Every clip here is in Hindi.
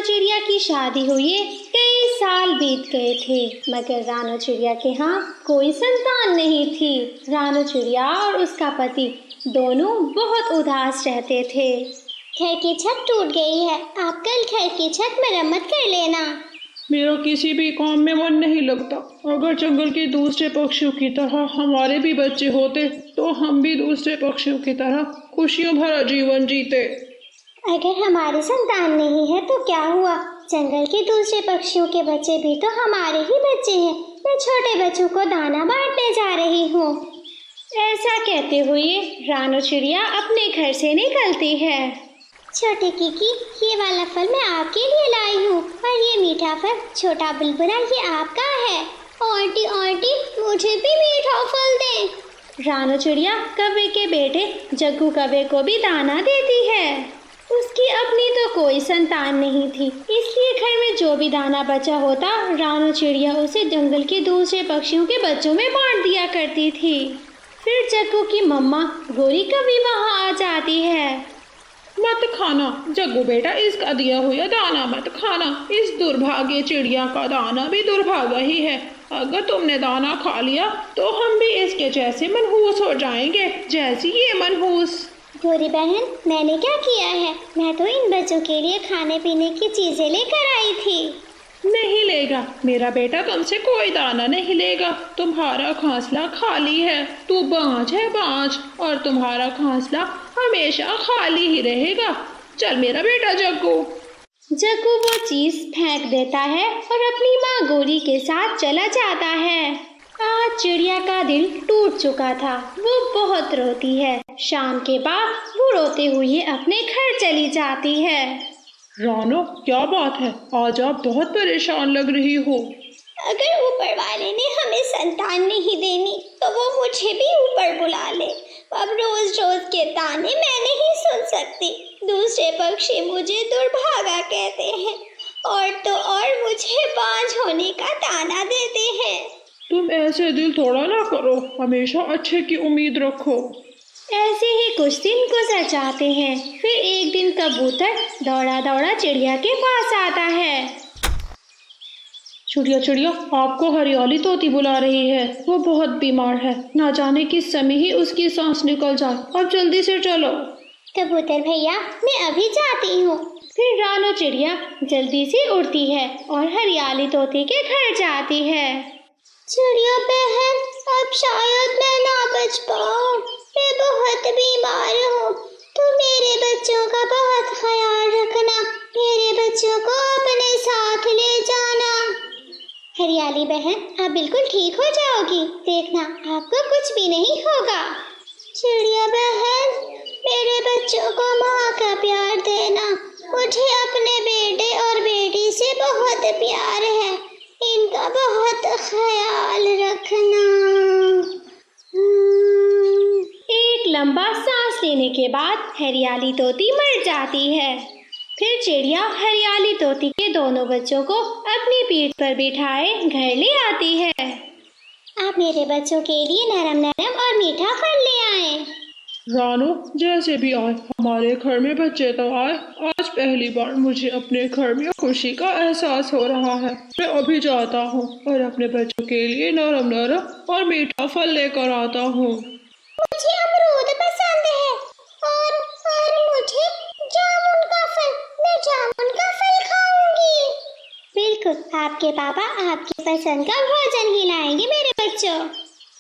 चिड़िया की शादी हुए कई साल बीत गए थे, मगर रानू चिड़िया के यहाँ कोई संतान नहीं थी। रानू चिड़िया और उसका पति दोनों बहुत उदास रहते थे। घर की छत टूट गई है, आप कल घर की छत मरम्मत कर लेना। मेरा किसी भी काम में मन नहीं लगता। अगर जंगल के दूसरे पक्षियों की तरह हमारे भी बच्चे होते तो हम भी दूसरे पक्षियों की तरह खुशियों भरा जीवन जीते। अगर हमारी संतान नहीं है तो क्या हुआ, जंगल के दूसरे पक्षियों के बच्चे भी तो हमारे ही बच्चे हैं। मैं छोटे बच्चों को दाना बांटने जा रही हूँ। ऐसा कहते हुए रानू चिड़िया अपने घर से निकलती है। छोटे कीकी, ये वाला फल मैं आपके लिए लाई हूँ और ये मीठा फल छोटा बुलबुला ये आपका है। आंटी आंटी, मुझे भी मीठा फल दें। रानू चिड़िया कौवे के बेटे जग्गू कौवे को भी दाना देती है। उसकी अपनी तो कोई संतान नहीं थी, इसलिए घर में जो भी दाना बचा होता रानू चिड़िया उसे जंगल के दूसरे पक्षियों के बच्चों में बांट दिया करती थी। फिर जग्गू की मम्मा गोरी कभी वहाँ आ जाती है। मत खाना जग्गू बेटा, इसका दिया हुआ दाना मत खाना। इस दुर्भाग्य चिड़िया का दाना भी दुर्भागा ही है। अगर तुमने दाना खा लिया तो हम भी इसके जैसे मनहूस हो जाएंगे जैसी ये मनहूस। गोरी बहन, मैंने क्या किया है? मैं तो इन बच्चों के लिए खाने पीने की चीजें लेकर आई थी। नहीं लेगा मेरा बेटा, तुमसे कोई दाना नहीं लेगा। तुम्हारा घोंसला खाली है, तू बांझ है बांझ, और तुम्हारा घोंसला हमेशा खाली ही रहेगा। चल मेरा बेटा जग्गू। जग्गू वो चीज फेंक देता है और अपनी माँ गोरी के साथ चला जाता है। आज चिड़िया का दिल टूट चुका था, वो बहुत रोती है। शाम के बाद वो रोते हुए अपने घर चली जाती है। रानो, क्या बात है? आज आप बहुत परेशान लग रही हो। अगर ऊपर वाले ने हमें संतान नहीं देनी तो वो मुझे भी ऊपर बुला ले। अब रोज रोज के ताने मैं नहीं सुन सकती। दूसरे पक्षी मुझे दुर्भागा कहते हैं और तो और मुझे बांझ होने का ताना देते हैं। तुम ऐसे दिल थोड़ा ना करो, हमेशा अच्छे की उम्मीद रखो। ऐसे ही कुछ दिन गुजर जाते हैं। फिर एक दिन कबूतर दौड़ा दौड़ा चिड़िया के पास आता है। चिड़िया चिड़िया, आपको हरियाली तोती बुला रही है। वो बहुत बीमार है, ना जाने किस समय ही उसकी सांस निकल जाए। अब जल्दी से चलो। कबूतर भैया, मैं अभी जाती हूँ। फिर रानू चिड़िया जल्दी से उड़ती है और हरियाली तोती के घर जाती है। चिड़िया बहन, अब शायद मैं ना बच पाऊँ। मैं बहुत बीमार हूँ, तो मेरे बच्चों का बहुत ख्याल रखना। मेरे बच्चों को अपने साथ ले जाना। हरियाली बहन, आप बिल्कुल ठीक हो जाओगी, देखना आपको कुछ भी नहीं होगा। चिड़िया बहन, मेरे बच्चों को माँ का प्यार देना। मुझे अपने बेटे और बेटी से बहुत प्यार है, इनका बहुत ख्याल रखना। एक लंबा सांस लेने के बाद हरियाली तोती मर जाती है। फिर चिड़िया हरियाली तोती के दोनों बच्चों को अपनी पीठ पर बिठाए घर ले आती है। आप मेरे बच्चों के लिए नरम नरम और मीठा फल ले आए। रानो, जैसे भी आए हमारे घर में बच्चे तो आए। आज पहली बार मुझे अपने घर में खुशी का एहसास हो रहा है। मैं अभी जाता हूँ और अपने बच्चों के लिए नरम नरम और मीठा फल लेकर आता हूँ। मुझे अमरूद पसंद है और मुझे जामुन का फल। मैं जामुन का फल खाऊंगी। बिल्कुल, आपके पापा आपकी पसंद का भोजन ही लाएंगे मेरे बच्चों।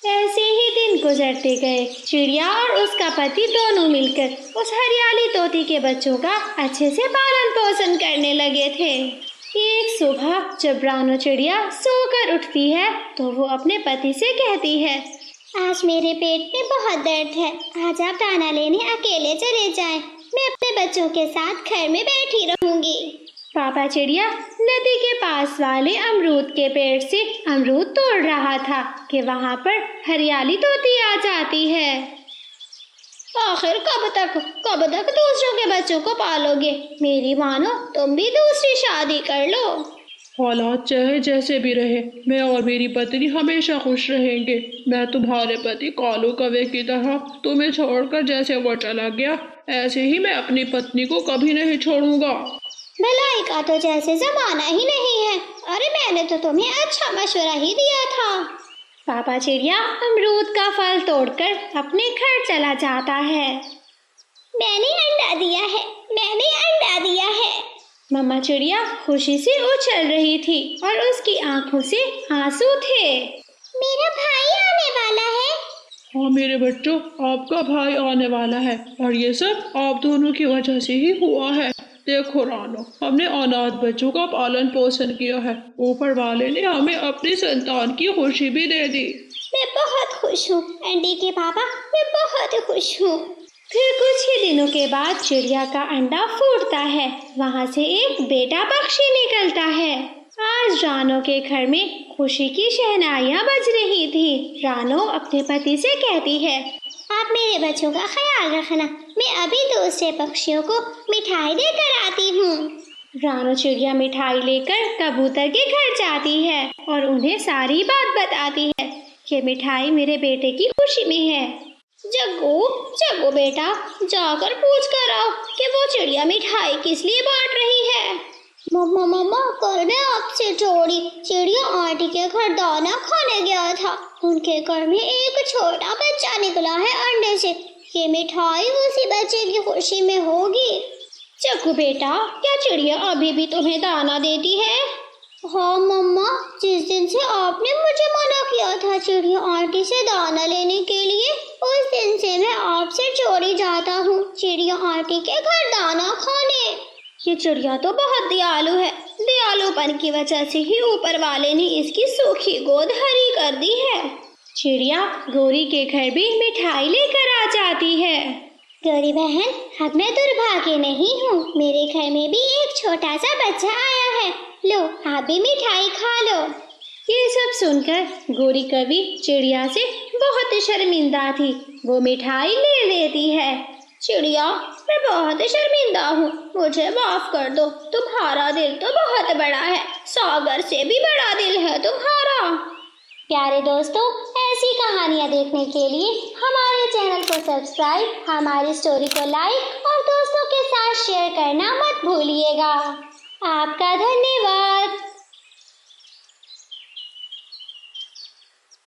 ऐसे ही दिन गुजरते गए। चिड़िया और उसका पति दोनों मिलकर उस हरियाली तोती के बच्चों का अच्छे से पालन पोषण करने लगे थे। एक सुबह जब रानू चिड़िया सोकर उठती है तो वो अपने पति से कहती है, आज मेरे पेट में बहुत दर्द है, आज आप दाना लेने अकेले चले जाएं। मैं अपने बच्चों के साथ घर में बैठी रहूंगी। पापा चिड़िया नदी के पास वाले अमरूद के पेड़ से अमरूद तोड़ रहा था कि वहाँ पर हरियाली तोती आ जाती है। आखिर कब तक दूसरों के बच्चों को पालोगे? मेरी मानो तुम भी दूसरी शादी कर लो। हालात चाहे जैसे भी रहे, मैं और मेरी पत्नी हमेशा खुश रहेंगे। मैं तुम्हारे पति कालू कौवे की तरह तुम्हें छोड़कर जैसे वो चला गया, ऐसे ही मैं अपनी पत्नी को कभी नहीं छोड़ूंगा। भलाई का तो जैसे जमाना ही नहीं है। अरे मैंने तो तुम्हें अच्छा मशवरा ही दिया था। पापा चिड़िया अमरूद का फल तोड़कर अपने घर चला जाता है। मैंने अंडा दिया है, मैंने अंडा दिया है। मम्मा चिड़िया खुशी से उछल रही थी और उसकी आंखों से आंसू थे। मेरा भाई आने वाला है। हाँ मेरे बच्चों, आपका भाई आने वाला है और ये सब आप दोनों की वजह से ही हुआ है। देखो रानो, हमने अनाथ बच्चों का पालन पोषण किया है। ऊपर वाले ने हमें अपनी संतान की खुशी भी दे दी। मैं बहुत खुश हूँ एंडी के पापा, मैं बहुत खुश हूँ। फिर कुछ ही दिनों के बाद चिड़िया का अंडा फूटता है। वहाँ से एक बेटा पक्षी निकलता है। आज रानो के घर में खुशी की शहनाइयाँ बज रही थी। रानो अपने पति से कहती है, आप मेरे बच्चों का ख्याल रखना, मैं अभी दूसरे पक्षियों को मिठाई देकर आती हूँ। रानो चिड़िया मिठाई लेकर कबूतर के घर जाती है और उन्हें सारी बात बताती है कि मिठाई मेरे बेटे की खुशी में है। जग्गू जग्गू बेटा, जाकर पूछ कर आओ कि वो चिड़िया मिठाई किस लिए बांट रही है। मम्मा मम्मा, कल मैं आपसे जोड़ी चिड़िया आंटी के घर दाना खाने गया था। उनके घर में एक छोटा बच्चा निकला है अंडे से। ये मिठाई उसी बच्चे की खुशी में होगी। जग्गू बेटा, क्या चिड़िया अभी भी तुम्हें दाना देती है? हाँ मम्मा, जिस दिन से आपने मुझे मना किया था चिड़िया आंटी से दाना लेने के लिए, उस दिन से मैं आपसे चोरी जाता हूँ चिड़िया आंटी के घर दाना खाने। ये चिड़िया तो बहुत दयालु है। दयालुपन की वजह से ही ऊपर वाले ने इसकी सूखी गोद हरी कर दी है। चिड़िया गौरी के घर भी मिठाई लेकर आ जाती है। गौरी बहन, अब मैं दुर्भाग्य नहीं हूँ। मेरे घर में भी एक छोटा सा बच्चा आया है। लो, आप भी मिठाई खा लो। ये सब सुनकर गौरी कवि चिड़िया से बहुत शर्मिंदा थी। वो मिठाई ले लेती है। चिड़िया, मैं बहुत शर्मिंदा हूँ, मुझे माफ कर दो। तुम्हारा दिल तो बहुत बड़ा है, सागर से भी बड़ा दिल है तुम्हारा। प्यारे दोस्तों, ऐसी कहानियाँ देखने के लिए हमारे चैनल को सब्सक्राइब, हमारी स्टोरी को लाइक और दोस्तों के साथ शेयर करना मत भूलिएगा। आपका धन्यवाद।